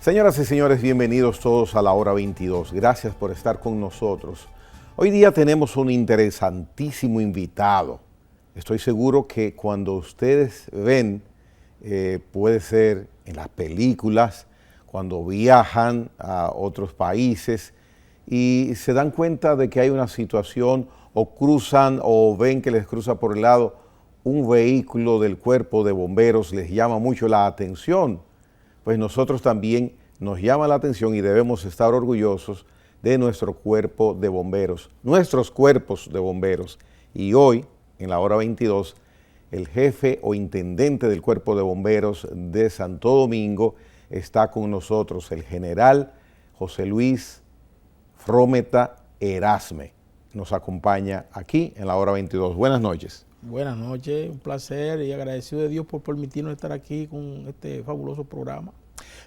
Señoras y señores, bienvenidos todos a la hora 22. Gracias por estar con nosotros. Hoy día tenemos un interesantísimo invitado. Estoy seguro que cuando ustedes ven, puede ser en las películas, cuando viajan a otros países y se dan cuenta de que hay una situación o cruzan o ven que les cruza por el lado un vehículo del cuerpo de bomberos, les llama mucho la atención. Pues nosotros también nos llama la atención y debemos estar orgullosos de nuestro cuerpo de bomberos, nuestros cuerpos de bomberos. Y hoy, en la hora 22, el jefe o intendente del cuerpo de bomberos de Santo Domingo está con nosotros, el general José Luis Frometa Erasme. Nos acompaña aquí en la hora 22. Buenas noches. Buenas noches, un placer y agradecido de Dios por permitirnos estar aquí con este fabuloso programa.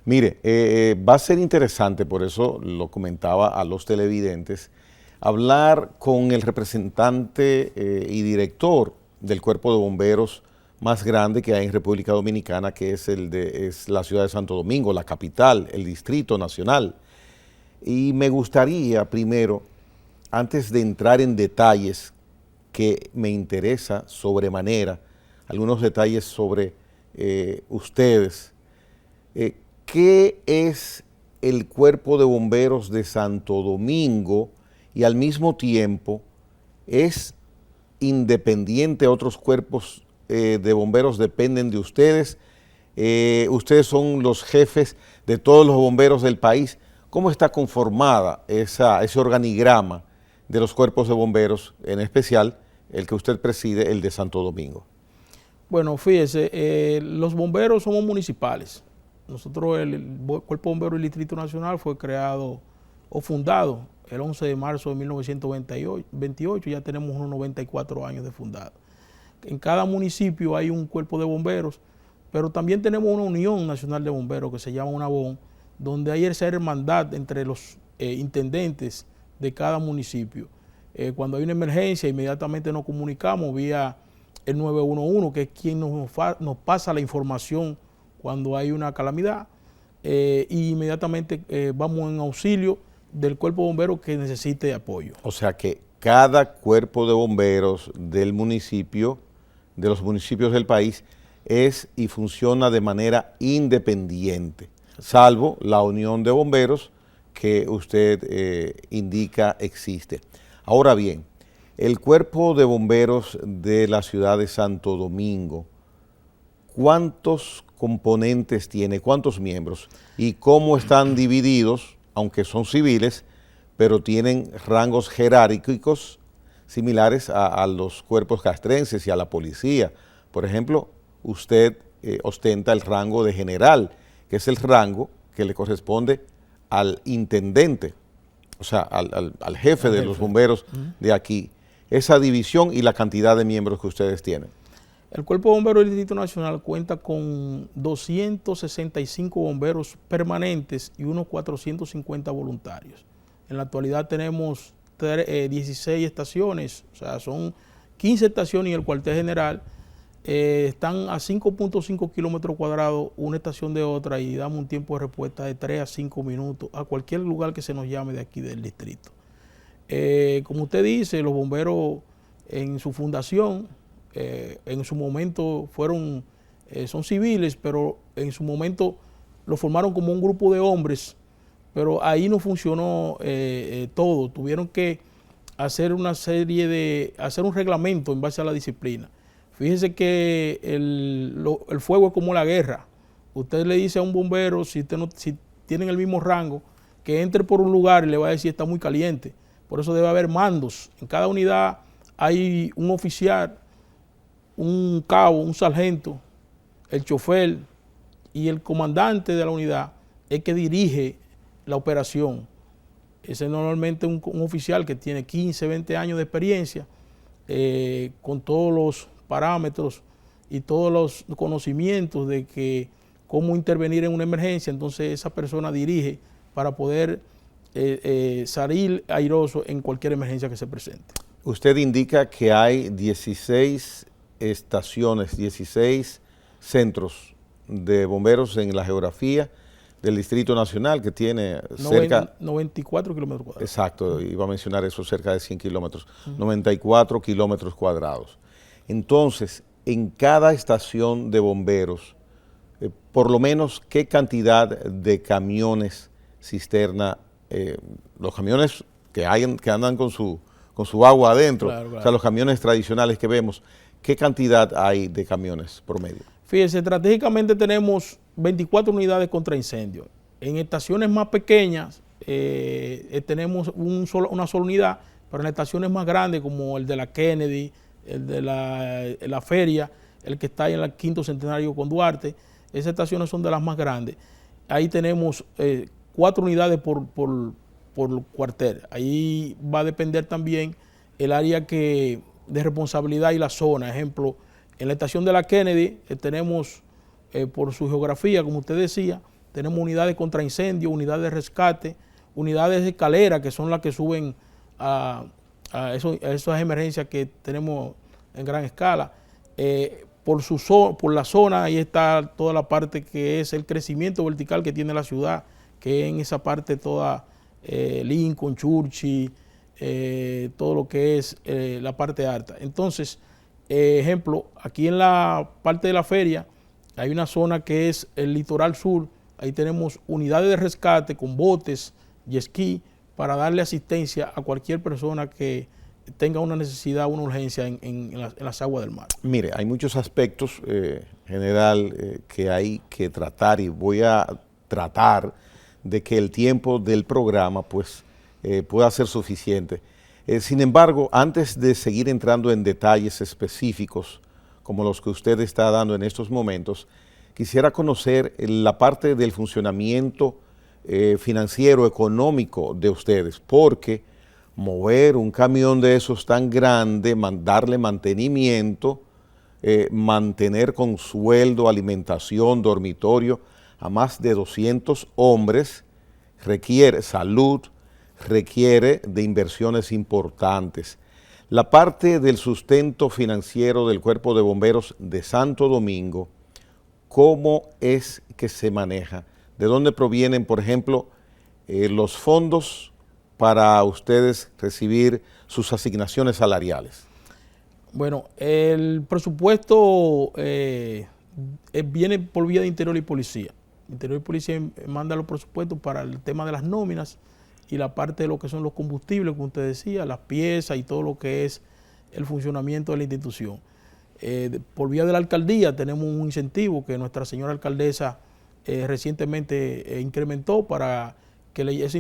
Mire, va a ser interesante, por eso lo comentaba a los televidentes, hablar con el representante y director del Cuerpo de Bomberos más grande que hay en República Dominicana, que es la ciudad de Santo Domingo, la capital, el Distrito Nacional. Y me gustaría primero, antes de entrar en detalles, que me interesa sobremanera, algunos detalles sobre ustedes. ¿Qué es el Cuerpo de Bomberos de Santo Domingo y al mismo tiempo es independiente? ¿Otros cuerpos de bomberos dependen de ustedes? Ustedes son los jefes de todos los bomberos del país. ¿Cómo está conformada ese organigrama de los cuerpos de bomberos, en especial el que usted preside, el de Santo Domingo? Bueno, fíjese, los bomberos somos municipales. Nosotros, el Cuerpo Bombero del Distrito Nacional fue creado o fundado el 11 de marzo de 1928, ya tenemos unos 94 años de fundado. En cada municipio hay un cuerpo de bomberos, pero también tenemos una Unión Nacional de Bomberos que se llama UNABOM, donde hay esa hermandad entre los intendentes de cada municipio. Cuando hay una emergencia, inmediatamente nos comunicamos vía el 911, que es quien nos pasa la información cuando hay una calamidad, y inmediatamente vamos en auxilio del cuerpo de bomberos que necesite apoyo. O sea que cada cuerpo de bomberos del municipio, de los municipios del país, es y funciona de manera independiente, salvo la unión de bomberos que usted indica existe. Ahora bien, el cuerpo de bomberos de la ciudad de Santo Domingo, ¿cuántos componentes tiene, cuántos miembros y cómo están divididos, aunque son civiles, pero tienen rangos jerárquicos similares a los cuerpos castrenses y a la policía? Por ejemplo, usted ostenta el rango de general, que es el rango que le corresponde al intendente, o sea, al jefe de los bomberos de aquí. Esa división y la cantidad de miembros que ustedes tienen. El Cuerpo de Bomberos del Distrito Nacional cuenta con 265 bomberos permanentes y unos 450 voluntarios. En la actualidad tenemos 16 estaciones, o sea, son 15 estaciones y el cuartel general. Están a 5.5 kilómetros cuadrados una estación de otra y damos un tiempo de respuesta de 3 a 5 minutos a cualquier lugar que se nos llame de aquí del distrito. Como usted dice, los bomberos en su fundación, en su momento son civiles, pero en su momento lo formaron como un grupo de hombres, pero ahí no funcionó todo. Tuvieron que hacer hacer un reglamento en base a la disciplina. Fíjese que el fuego es como la guerra. Usted le dice a un bombero, si tienen el mismo rango, que entre por un lugar y le va a decir está muy caliente. Por eso debe haber mandos. En cada unidad hay un oficial, un cabo, un sargento, el chofer y el comandante de la unidad es que dirige la operación. Ese es normalmente un oficial que tiene 15, 20 años de experiencia, con todos los parámetros y todos los conocimientos de cómo intervenir en una emergencia. Entonces esa persona dirige para poder salir airoso en cualquier emergencia que se presente. Usted indica que hay 16 estaciones, 16 centros de bomberos en la geografía del Distrito Nacional, que tiene cerca... 94 kilómetros cuadrados. Exacto, iba a mencionar eso, cerca de 100 kilómetros, 94 kilómetros cuadrados. Entonces, en cada estación de bomberos, por lo menos, ¿qué cantidad de camiones cisterna, los camiones que andan con su agua adentro, Claro. o sea, los camiones tradicionales que vemos, ¿qué cantidad hay de camiones promedio? Fíjese, estratégicamente tenemos 24 unidades contra incendios. En estaciones más pequeñas tenemos una sola unidad, pero en estaciones más grandes como el de la Kennedy, el de la Feria, el que está ahí en el quinto centenario con Duarte, esas estaciones son de las más grandes. Ahí tenemos 4 unidades por cuartel. Ahí va a depender también el área de responsabilidad y la zona. Ejemplo, en la estación de la Kennedy tenemos, por su geografía, como usted decía, tenemos unidades contra incendio, unidades de rescate, unidades de escalera, que son las que suben a esas emergencias que tenemos en gran escala. Por la zona, ahí está toda la parte que es el crecimiento vertical que tiene la ciudad, que en esa parte toda Lincoln, Churchill, todo lo que es la parte alta. Entonces, ejemplo, aquí en la parte de la feria hay una zona que es el litoral sur. Ahí tenemos unidades de rescate con botes, jet ski, para darle asistencia a cualquier persona que tenga una necesidad, una urgencia en las aguas del mar. Mire, hay muchos aspectos, general, que hay que tratar, y voy a tratar de que el tiempo del programa pues pueda ser suficiente. Sin embargo, antes de seguir entrando en detalles específicos como los que usted está dando en estos momentos, quisiera conocer la parte del funcionamiento financiero, económico de ustedes, porque mover un camión de esos tan grande, darle mantenimiento, mantener con sueldo, alimentación, dormitorio a más de 200 hombres, requiere salud, requiere de inversiones importantes. La parte del sustento financiero del Cuerpo de Bomberos de Santo Domingo, ¿cómo es que se maneja? ¿De dónde provienen, por ejemplo, los fondos para ustedes recibir sus asignaciones salariales? Bueno, el presupuesto viene por vía de Interior y Policía. Interior y Policía manda los presupuestos para el tema de las nóminas y la parte de lo que son los combustibles, como usted decía, las piezas y todo lo que es el funcionamiento de la institución. Por vía de la alcaldía tenemos un incentivo que nuestra señora alcaldesa recientemente incrementó para que ese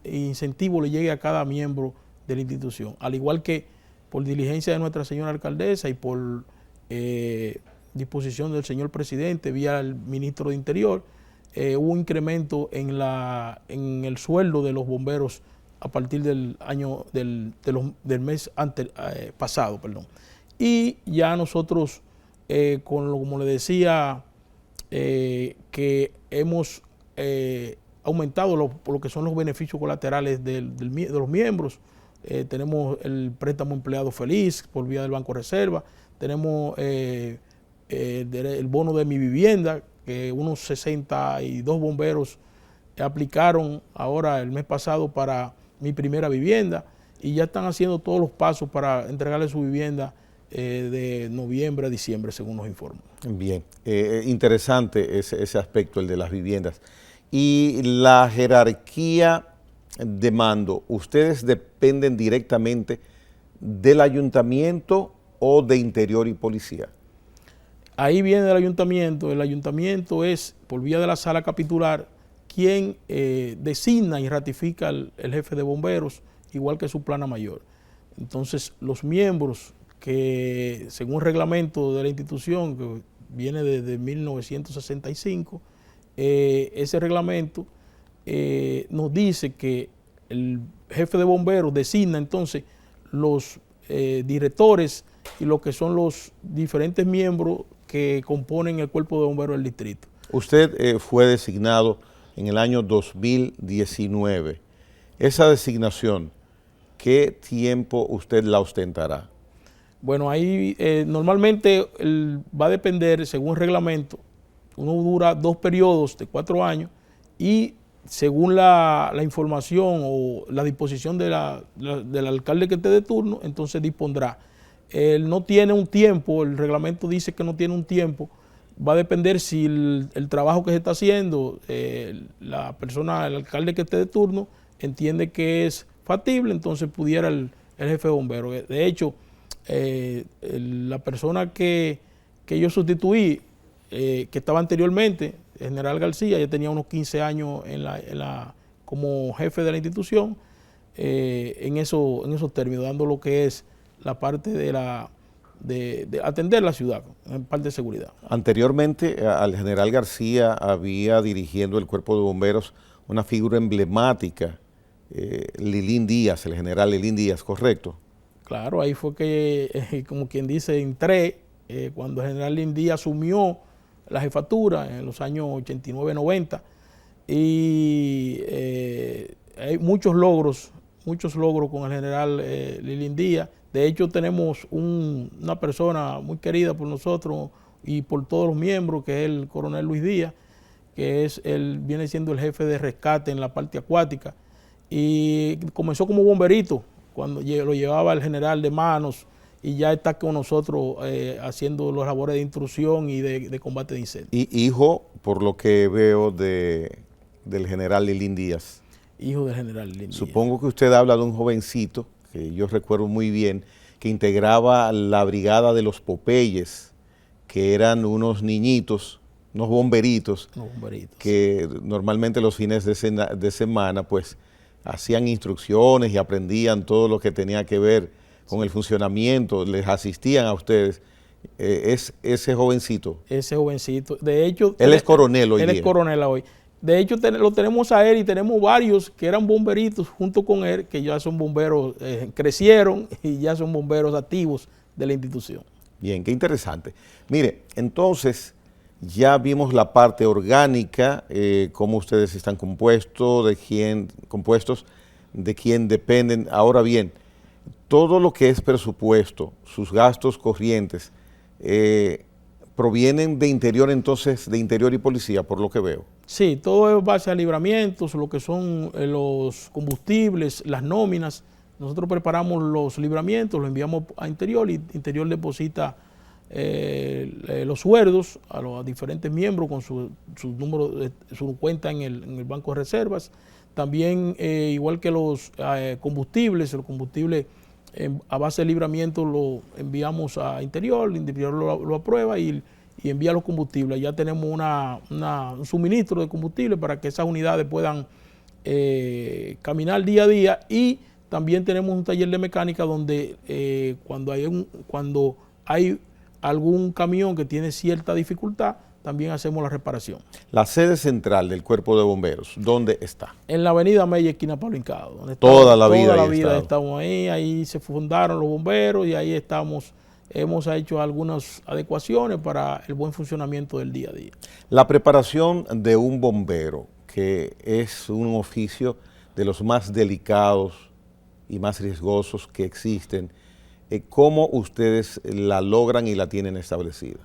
incentivo le llegue a cada miembro de la institución. Al igual que por diligencia de nuestra señora alcaldesa y por disposición del señor presidente vía el ministro de Interior, hubo un incremento en el sueldo de los bomberos a partir del mes pasado. Y ya nosotros, como le decía, que hemos aumentado lo que son los beneficios colaterales de los miembros. Tenemos el préstamo empleado feliz por vía del Banco Reserva, tenemos el bono de mi vivienda, que unos 62 bomberos aplicaron ahora el mes pasado para mi primera vivienda y ya están haciendo todos los pasos para entregarle su vivienda de noviembre a diciembre, según nos informan. Bien, interesante ese aspecto, el de las viviendas. Y la jerarquía de mando, ¿ustedes dependen directamente del ayuntamiento o de Interior y Policía? Ahí viene el ayuntamiento es, por vía de la sala capitular, quien designa y ratifica el jefe de bomberos, igual que su plana mayor. Entonces, los miembros que, según el reglamento de la institución, que viene desde 1965, ese reglamento nos dice que el jefe de bomberos designa entonces los directores y lo que son los diferentes miembros que componen el cuerpo de bomberos del distrito. Usted fue designado en el año 2019. Esa designación, ¿qué tiempo usted la ostentará? Bueno, ahí normalmente va a depender, según el reglamento, uno dura 2 periodos de 4 años y según la información o la disposición del alcalde que esté de turno, entonces dispondrá. Él no tiene un tiempo, el reglamento dice que no tiene un tiempo, va a depender si el trabajo que se está haciendo, la persona, el alcalde que esté de turno, entiende que es factible, entonces pudiera el jefe de bomberos. De hecho, la persona que yo sustituí, que estaba anteriormente, el general García, ya tenía unos 15 años como jefe de la institución, en esos términos, dando lo que es la parte de atender la ciudad, en parte de seguridad. Anteriormente al general García había dirigiendo el cuerpo de bomberos una figura emblemática, Lilín Díaz, el general Lilín Díaz, ¿correcto? Claro, ahí fue que, como quien dice, entré cuando el general Lilín Díaz asumió la jefatura en los años 89-90 y hay muchos logros con el general Lilín Díaz. De hecho, tenemos una persona muy querida por nosotros y por todos los miembros, que es el coronel Luis Díaz, que viene siendo el jefe de rescate en la parte acuática. Y comenzó como bomberito, cuando lo llevaba el general de manos, y ya está con nosotros haciendo las labores de intrusión y de combate de incendios. Y hijo, por lo que veo, del general Lilín Díaz. Hijo del general Lilín Díaz. Supongo que usted habla de un jovencito, que yo recuerdo muy bien, que integraba la brigada de los Popeyes, que eran unos niñitos, unos bomberitos, que normalmente los fines de semana pues hacían instrucciones y aprendían todo lo que tenía que ver con el funcionamiento, les asistían a ustedes. Es ese jovencito. Ese jovencito. De hecho, él es coronel hoy día. Él es coronel hoy. De hecho, lo tenemos a él y tenemos varios que eran bomberitos junto con él, que ya son bomberos, crecieron y ya son bomberos activos de la institución. Bien, qué interesante. Mire, entonces ya vimos la parte orgánica, cómo ustedes están compuestos, de quién dependen. Ahora bien, todo lo que es presupuesto, sus gastos corrientes, provienen de interior, entonces, de interior y policía, por lo que veo. Sí, todo es base a libramientos, lo que son los combustibles, las nóminas. Nosotros preparamos los libramientos, los enviamos a interior y interior deposita los sueldos a los diferentes miembros con su número, su cuenta en el banco de reservas. También, igual que los combustibles, a base de libramiento lo enviamos a interior, el interior lo aprueba y envía los combustibles. Ya tenemos un suministro de combustible para que esas unidades puedan caminar día a día, y también tenemos un taller de mecánica donde cuando hay algún camión que tiene cierta dificultad, también hacemos la reparación. La sede central del Cuerpo de Bomberos, ¿dónde está? En la avenida Mella, esquina Pablo Hincado. Toda la vida estamos ahí se fundaron los bomberos y ahí estamos. Hemos hecho algunas adecuaciones para el buen funcionamiento del día a día. La preparación de un bombero, que es un oficio de los más delicados y más riesgosos que existen, ¿cómo ustedes la logran y la tienen establecida?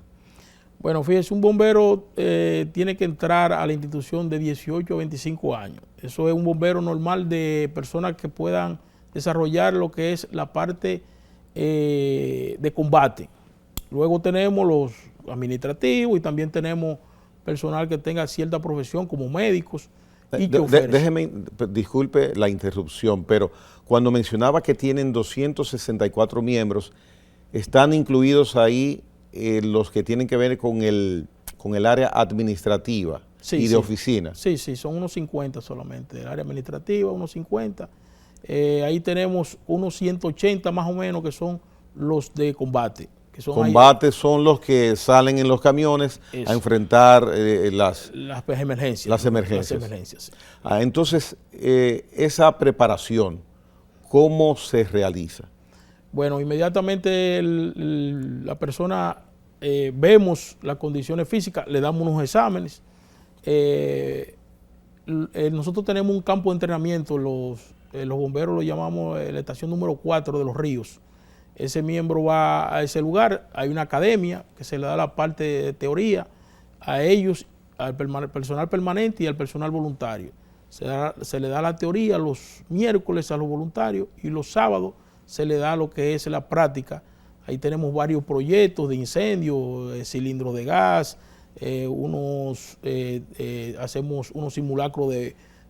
Bueno, fíjese, un bombero tiene que entrar a la institución de 18 a 25 años. Eso es un bombero normal, de personas que puedan desarrollar lo que es la parte de combate. Luego tenemos los administrativos y también tenemos personal que tenga cierta profesión, como médicos y choferes. Déjeme, disculpe la interrupción, pero cuando mencionaba que tienen 264 miembros, ¿están incluidos ahí los que tienen que ver con el área administrativa y de oficina? Sí, son unos 50 solamente, el área administrativa, unos 50. Ahí tenemos unos 180 más o menos que son los de combate. Combate son los que salen en los camiones a enfrentar las emergencias. Sí. Entonces, esa preparación, ¿cómo se realiza? Bueno, inmediatamente la persona, vemos las condiciones físicas, le damos unos exámenes. Nosotros tenemos un campo de entrenamiento, los bomberos lo llamamos la estación número 4 de Los Ríos. Ese miembro va a ese lugar, hay una academia que se le da la parte de teoría a ellos al personal permanente y al personal voluntario. Se le da la teoría los miércoles a los voluntarios y los sábados se le da lo que es la práctica. Ahí tenemos varios proyectos de incendio, cilindros de gas, hacemos unos simulacros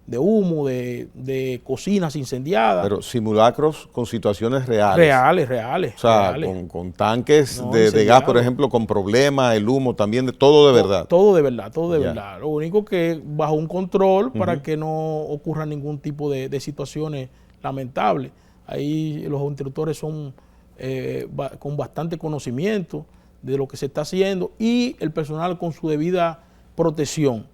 de humo, de cocinas incendiadas. Pero simulacros con situaciones reales. Reales. O sea, reales. con tanques de gas, por ejemplo, con problemas, el humo también, de todo de verdad. Todo de verdad. Lo único que bajo un control para que no ocurra ningún tipo de situaciones lamentables. Ahí los instructores son con bastante conocimiento de lo que se está haciendo y el personal con su debida protección.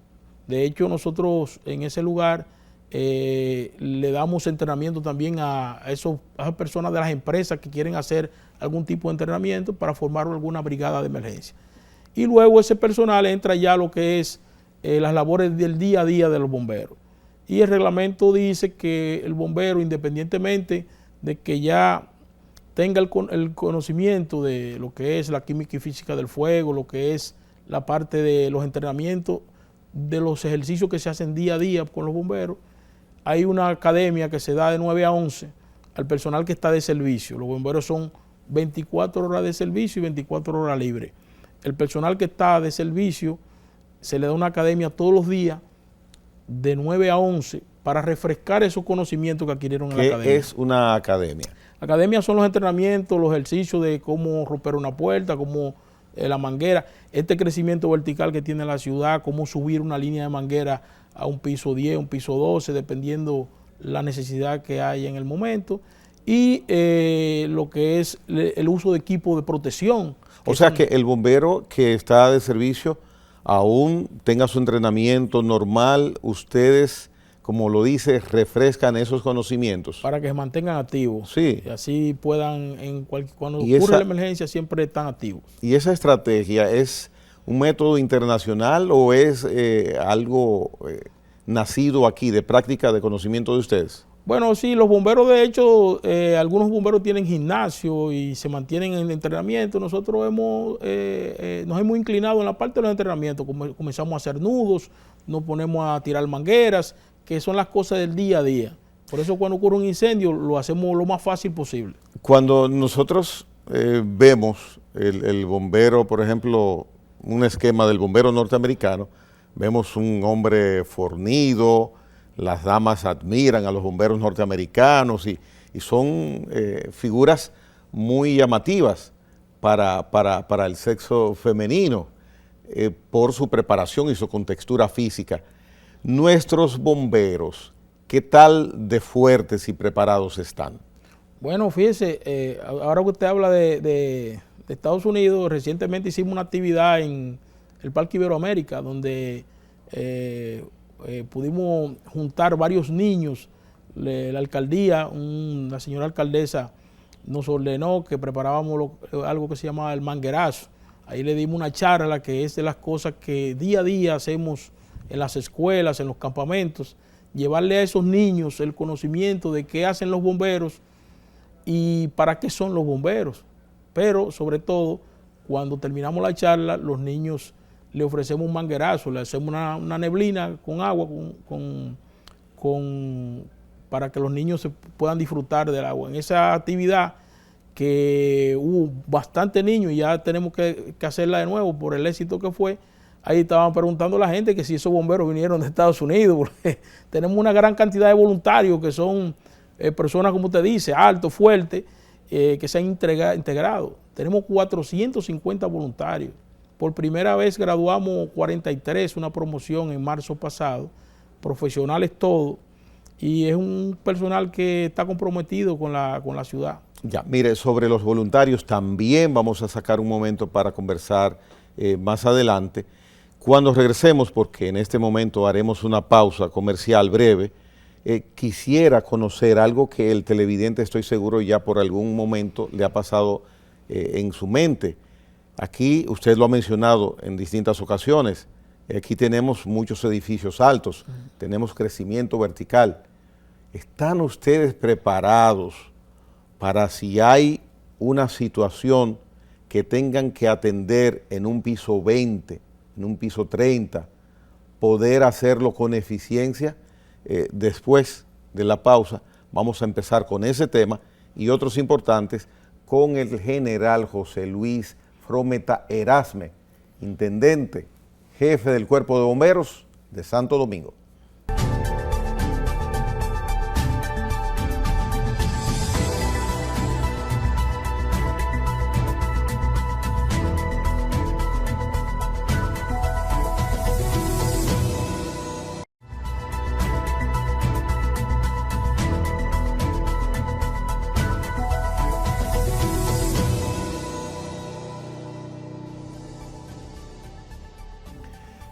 De hecho, nosotros en ese lugar le damos entrenamiento también a esas personas de las empresas que quieren hacer algún tipo de entrenamiento para formar alguna brigada de emergencia. Y luego ese personal entra ya a lo que es las labores del día a día de los bomberos. Y el reglamento dice que el bombero, independientemente de que ya tenga el conocimiento de lo que es la química y física del fuego, lo que es la parte de los entrenamientos, de los ejercicios que se hacen día a día con los bomberos, hay una academia que se da de 9 a 11 al personal que está de servicio. Los bomberos son 24 horas de servicio y 24 horas libres. El personal que está de servicio se le da una academia todos los días de 9 a 11 para refrescar esos conocimientos que adquirieron en la academia. ¿Qué es una academia? La academia son los entrenamientos, los ejercicios de cómo romper una puerta, cómo la manguera, este crecimiento vertical que tiene la ciudad, cómo subir una línea de manguera a un piso 10, un piso 12, dependiendo la necesidad que haya en el momento, y lo que es el uso de equipo de protección. O sea que el bombero que está de servicio aún tenga su entrenamiento normal, ustedes, como lo dice, refrescan esos conocimientos. Para que se mantengan activos. Sí. Y así puedan, cuando ocurre la emergencia, siempre están activos. ¿Y esa estrategia es un método internacional o es algo nacido aquí, de práctica, de conocimiento de ustedes? Bueno, sí, los bomberos, de hecho, algunos bomberos tienen gimnasio y se mantienen en entrenamiento. Nosotros nos hemos inclinado en la parte de los entrenamientos. Comenzamos a hacer nudos, nos ponemos a tirar mangueras, que son las cosas del día a día. Por eso cuando ocurre un incendio lo hacemos lo más fácil posible. Cuando nosotros vemos el bombero, por ejemplo, un esquema del bombero norteamericano, vemos un hombre fornido, las damas admiran a los bomberos norteamericanos y son figuras muy llamativas para el sexo femenino por su preparación y su contextura física. Nuestros bomberos, ¿qué tal de fuertes y preparados están? Bueno, fíjese, ahora que usted habla de Estados Unidos, recientemente hicimos una actividad en el Parque Iberoamérica, donde pudimos juntar varios niños. La alcaldía, la señora alcaldesa nos ordenó que preparábamos algo que se llama el manguerazo. Ahí le dimos una charla que es de las cosas que día a día hacemos en las escuelas, en los campamentos, llevarle a esos niños el conocimiento de qué hacen los bomberos y para qué son los bomberos. Pero sobre todo, cuando terminamos la charla, los niños le ofrecemos un manguerazo, le hacemos una neblina con agua para que los niños se puedan disfrutar del agua. En esa actividad que hubo bastantes niños y ya tenemos que hacerla de nuevo por el éxito que fue. Ahí estaban preguntando a la gente que si esos bomberos vinieron de Estados Unidos, porque tenemos una gran cantidad de voluntarios que son personas, como usted dice, altos, fuertes, que se han integrado. Tenemos 450 voluntarios. Por primera vez graduamos 43, una promoción en marzo pasado, profesionales todos, y es un personal que está comprometido con la ciudad. Ya, mire, sobre los voluntarios también vamos a sacar un momento para conversar más adelante. Cuando regresemos, porque en este momento haremos una pausa comercial breve, quisiera conocer algo que el televidente, estoy seguro, ya por algún momento le ha pasado en su mente. Aquí, usted lo ha mencionado en distintas ocasiones, aquí tenemos muchos edificios altos, tenemos crecimiento vertical. ¿Están ustedes preparados para si hay una situación que tengan que atender en un piso 20, en un piso 30 poder hacerlo con eficiencia. Después de la pausa vamos a empezar con ese tema y otros importantes con el general José Luis Frometa Erasme, intendente, jefe del Cuerpo de Bomberos de Santo Domingo.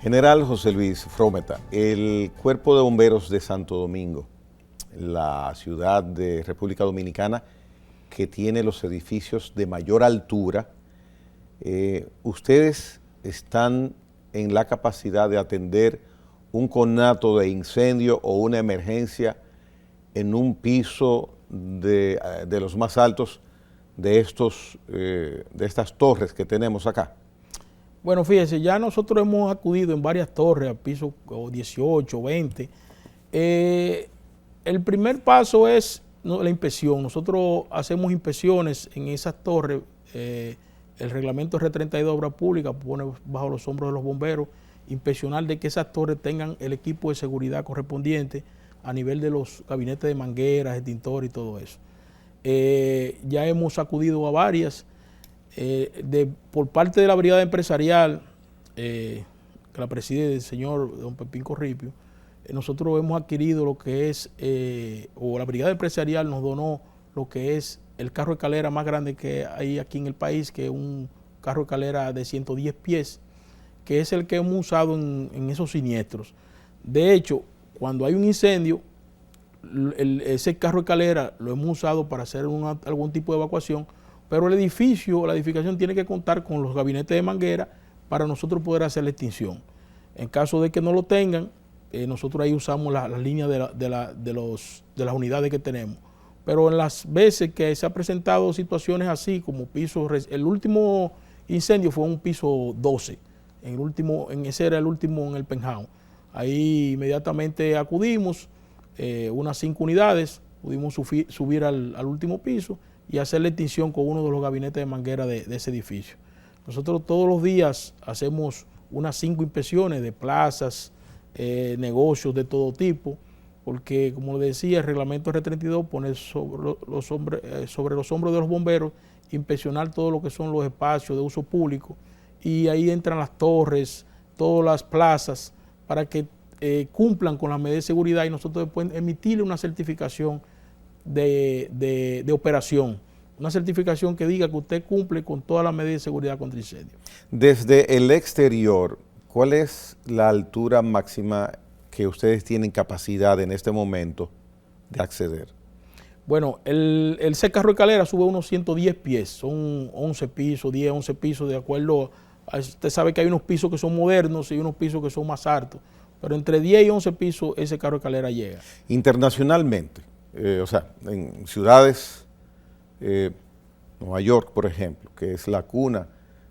General José Luis Frometa, el Cuerpo de Bomberos de Santo Domingo, la ciudad de República Dominicana que tiene los edificios de mayor altura, ustedes están en la capacidad de atender un conato de incendio o una emergencia en un piso de los más altos de estas torres que tenemos acá. Bueno, fíjese, ya nosotros hemos acudido en varias torres, a piso 18, 20. El primer paso es la inspección. Nosotros hacemos inspecciones en esas torres. El reglamento R32 de Obras Públicas pone bajo los hombros de los bomberos inspeccionar de que esas torres tengan el equipo de seguridad correspondiente a nivel de los gabinetes de mangueras, extintores y todo eso. Ya hemos acudido a varias. Por parte de la brigada empresarial que la preside el señor don Pepín Corripio, nosotros hemos adquirido lo que es, o la brigada empresarial nos donó lo que es el carro escalera más grande que hay aquí en el país, que es un carro escalera de 110 pies, que es el que hemos usado en esos siniestros. De hecho, cuando hay un incendio, ese carro escalera lo hemos usado para hacer algún tipo de evacuación, pero el edificio, la edificación tiene que contar con los gabinetes de manguera para nosotros poder hacer la extinción. En caso de que no lo tengan, nosotros ahí usamos las líneas de las unidades que tenemos. Pero en las veces que se han presentado situaciones así, como el último incendio fue un piso 12, ese era el último en el penthouse. Ahí inmediatamente acudimos, unas 5 unidades, pudimos subir al último piso y hacer la extinción con uno de los gabinetes de manguera de ese edificio. Nosotros todos los días hacemos unas 5 inspecciones de plazas, negocios de todo tipo, porque como le decía, el reglamento R32 pone sobre los hombros de los bomberos inspeccionar todo lo que son los espacios de uso público, y ahí entran las torres, todas las plazas, para que cumplan con las medidas de seguridad y nosotros después emitirle una certificación de operación, una certificación que diga que usted cumple con todas las medidas de seguridad contra incendio. Desde el exterior, ¿cuál es la altura máxima que ustedes tienen capacidad en este momento de acceder? Bueno, ese carro escalera sube unos 110 pies, son 11 pisos, 10, 11 pisos, de acuerdo a, usted sabe que hay unos pisos que son modernos y unos pisos que son más altos, pero entre 10 y 11 pisos ese carro escalera llega. Internacionalmente, o sea, en ciudades, Nueva York, por ejemplo, que es la cuna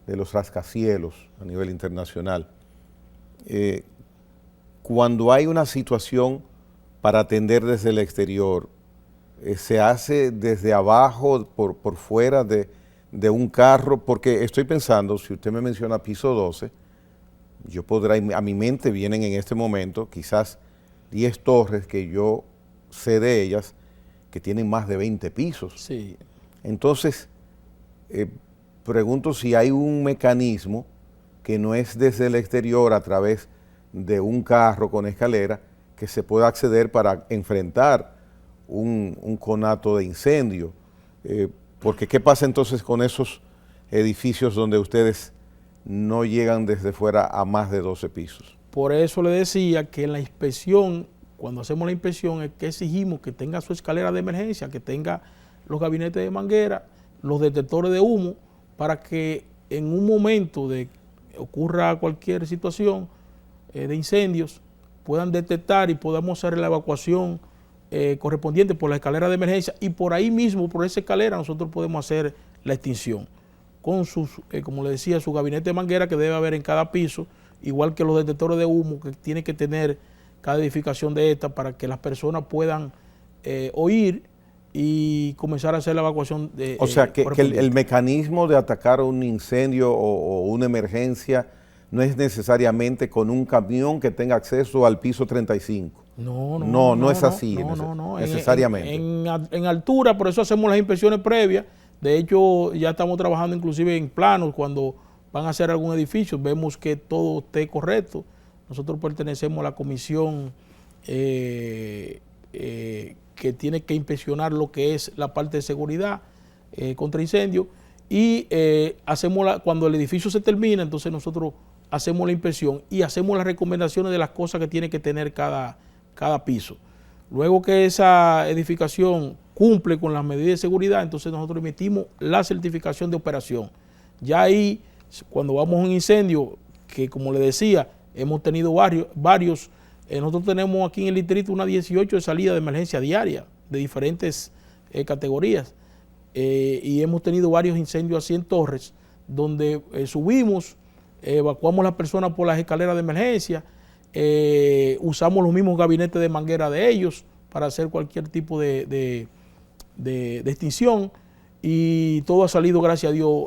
de los rascacielos a nivel internacional, cuando hay una situación para atender desde el exterior, se hace desde abajo, por fuera de un carro, porque estoy pensando, si usted me menciona piso 12, yo podrá, a mi mente vienen en este momento quizás 10 torres que yo sé de ellas que tienen más de 20 pisos. Sí. Entonces, pregunto si hay un mecanismo que no es desde el exterior a través de un carro con escalera que se pueda acceder para enfrentar un conato de incendio. Porque ¿qué pasa entonces con esos edificios donde ustedes no llegan desde fuera a más de 12 pisos? Por eso le decía que en la inspección, cuando hacemos la inspección, es que exigimos que tenga su escalera de emergencia, que tenga los gabinetes de manguera, los detectores de humo, para que en un momento de ocurra cualquier situación de incendios, puedan detectar y podamos hacer la evacuación correspondiente por la escalera de emergencia, y por ahí mismo, por esa escalera, nosotros podemos hacer la extinción con sus, como le decía, su gabinete de manguera que debe haber en cada piso, igual que los detectores de humo que tiene que tener cada edificación de esta para que las personas puedan oír y comenzar a hacer la evacuación. O sea, que el mecanismo de atacar un incendio o una emergencia no es necesariamente con un camión que tenga acceso al piso 35. No es así necesariamente. En altura, por eso hacemos las inspecciones previas. De hecho, ya estamos trabajando inclusive en planos cuando van a hacer algún edificio, vemos que todo esté correcto. Nosotros pertenecemos a la comisión que tiene que inspeccionar lo que es la parte de seguridad contra incendio y cuando el edificio se termina, entonces nosotros hacemos la inspección y hacemos las recomendaciones de las cosas que tiene que tener cada piso. Luego que esa edificación cumple con las medidas de seguridad, entonces nosotros emitimos la certificación de operación. Ya ahí, cuando vamos a un incendio, que como le decía, hemos tenido varios, nosotros tenemos aquí en el distrito una 18 de salida de emergencia diaria, de diferentes categorías, y hemos tenido varios incendios así en Torres, donde subimos, evacuamos a las personas por las escaleras de emergencia, usamos los mismos gabinetes de manguera de ellos para hacer cualquier tipo de extinción, y todo ha salido, gracias a Dios,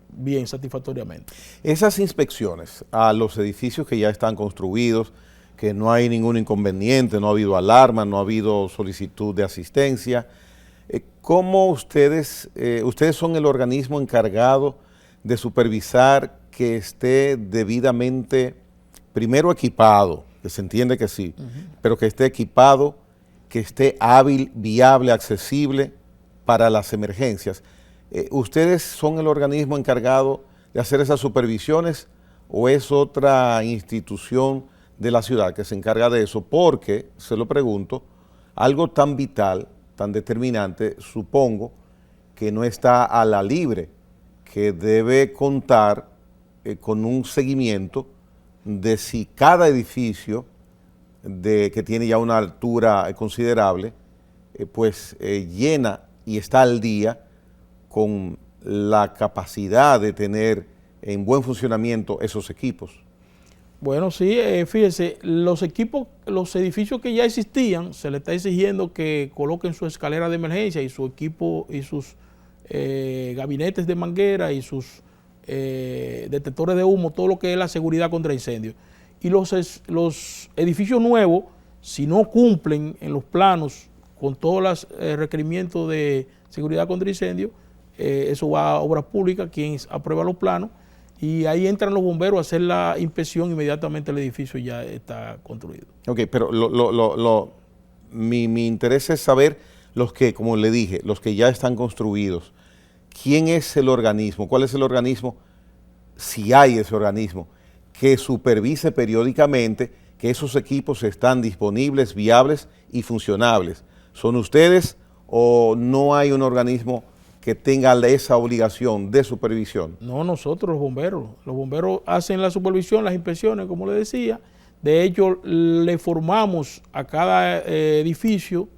bien, satisfactoriamente. Esas inspecciones a los edificios que ya están construidos, que no hay ningún inconveniente, no ha habido alarma, no ha habido solicitud de asistencia, ¿cómo ustedes son el organismo encargado de supervisar que esté debidamente, primero equipado, que se entiende que sí, pero que esté equipado, que esté hábil, viable, accesible para las emergencias? ¿Ustedes son el organismo encargado de hacer esas supervisiones o es otra institución de la ciudad que se encarga de eso? Porque, se lo pregunto, algo tan vital, tan determinante, supongo que no está a la libre, que debe contar con un seguimiento de si cada edificio que tiene ya una altura considerable, llena y está al día con la capacidad de tener en buen funcionamiento esos equipos. Bueno, sí, fíjese, los edificios que ya existían, se le está exigiendo que coloquen su escalera de emergencia y su equipo y sus gabinetes de manguera y sus detectores de humo, todo lo que es la seguridad contra incendios. Y los edificios nuevos, si no cumplen en los planos con todos los requerimientos de seguridad contra incendios, eso va a obras públicas, quien aprueba los planos, y ahí entran los bomberos a hacer la inspección, inmediatamente el edificio ya está construido. Ok, pero mi interés es saber los que, como le dije, los que ya están construidos. ¿Quién es el organismo? ¿Cuál es el organismo, si hay ese organismo, que supervise periódicamente que esos equipos están disponibles, viables y funcionables? ¿Son ustedes o no hay un organismo que tenga esa obligación de supervisión? No, nosotros los bomberos hacen la supervisión, las inspecciones, como le decía. De hecho, le formamos a cada edificio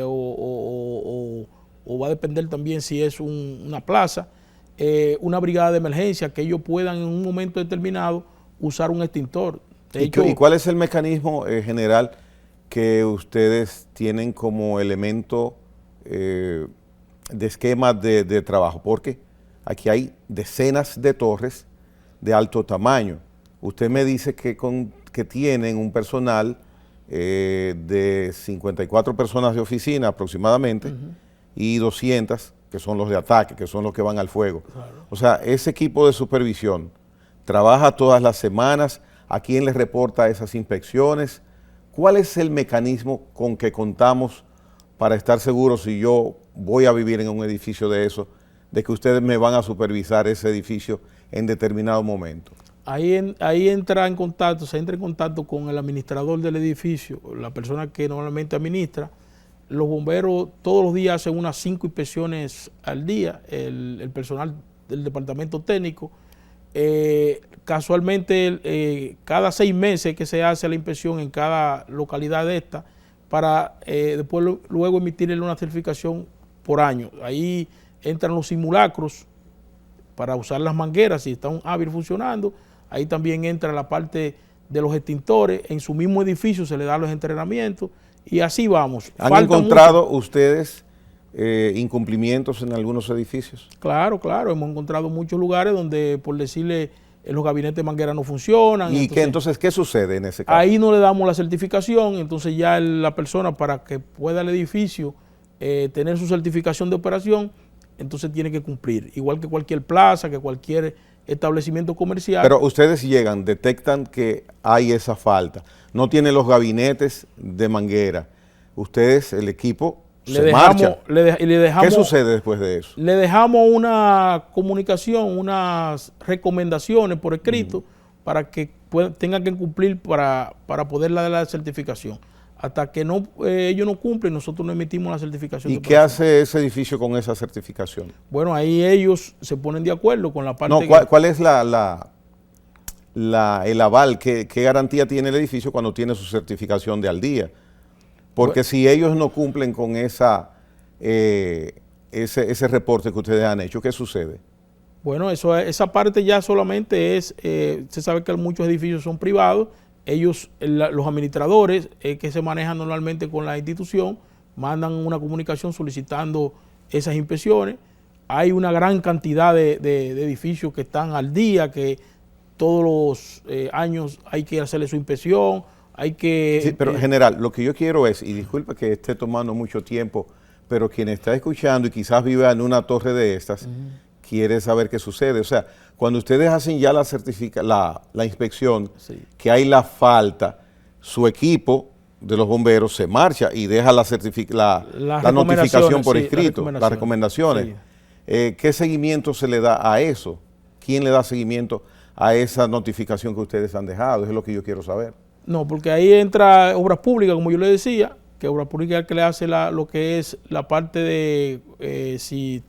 o va a depender también si es una plaza, una brigada de emergencia, que ellos puedan en un momento determinado usar un extintor. ¿Y cuál es el mecanismo general que ustedes tienen como elemento de esquema de trabajo? Porque aquí hay decenas de torres de alto tamaño. Usted me dice que tienen un personal de 54 personas de oficina aproximadamente, y 200 que son los de ataque, que son los que van al fuego. Claro. O sea, ese equipo de supervisión trabaja todas las semanas. ¿A quién les reporta esas inspecciones? ¿Cuál es el mecanismo con que contamos para estar seguros, si yo voy a vivir en un edificio de eso, de que ustedes me van a supervisar ese edificio en determinado momento? Ahí se entra en contacto con el administrador del edificio, la persona que normalmente administra. Los bomberos todos los días hacen unas 5 inspecciones al día, el personal del departamento técnico. Casualmente, cada 6 meses que se hace la inspección en cada localidad de esta, para después luego emitirle una certificación por año. Ahí entran los simulacros para usar las mangueras si están hábil funcionando. Ahí también entra la parte de los extintores. En su mismo edificio se le dan los entrenamientos y así vamos. ¿Han Falta encontrado ustedes incumplimientos en algunos edificios? Claro, claro. Hemos encontrado muchos lugares donde, por decirle, los gabinetes de manguera no funcionan. ¿Y entonces qué sucede en ese caso? Ahí no le damos la certificación, entonces ya la persona, para que pueda el edificio tener su certificación de operación, entonces tiene que cumplir, igual que cualquier plaza, que cualquier establecimiento comercial. Pero ustedes llegan, detectan que hay esa falta, no tienen los gabinetes de manguera, ustedes, el equipo, se marcha. ¿Qué sucede después de eso? Le dejamos una comunicación, unas recomendaciones por escrito para que tengan que cumplir para poder dar la certificación. Hasta que ellos no cumplen, nosotros no emitimos la certificación. ¿Y qué hace ese edificio con esa certificación? Bueno, ahí ellos se ponen de acuerdo con la parte... No, ¿cuál es el aval? ¿Qué garantía tiene el edificio cuando tiene su certificación de al día? Porque si ellos no cumplen con ese reporte que ustedes han hecho, ¿qué sucede? Bueno, esa parte ya solamente es, se sabe que muchos edificios son privados, ellos, los administradores que se manejan normalmente con la institución, mandan una comunicación solicitando esas inspecciones. Hay una gran cantidad de edificios que están al día, que todos los años hay que hacerle su inspección. Hay que... Sí, pero general, lo que yo quiero es, y disculpe que esté tomando mucho tiempo, pero quien está escuchando y quizás vive en una torre de estas, quiere saber qué sucede. O sea, cuando ustedes hacen ya la inspección, sí, que hay la falta, su equipo de los bomberos se marcha y deja la notificación por escrito, las recomendaciones. Sí. ¿Qué seguimiento se le da a eso? ¿Quién le da seguimiento a esa notificación que ustedes han dejado? Eso es lo que yo quiero saber. No, porque ahí entra Obras Públicas, como yo le decía, que Obras Públicas es el que le hace lo que es la parte de si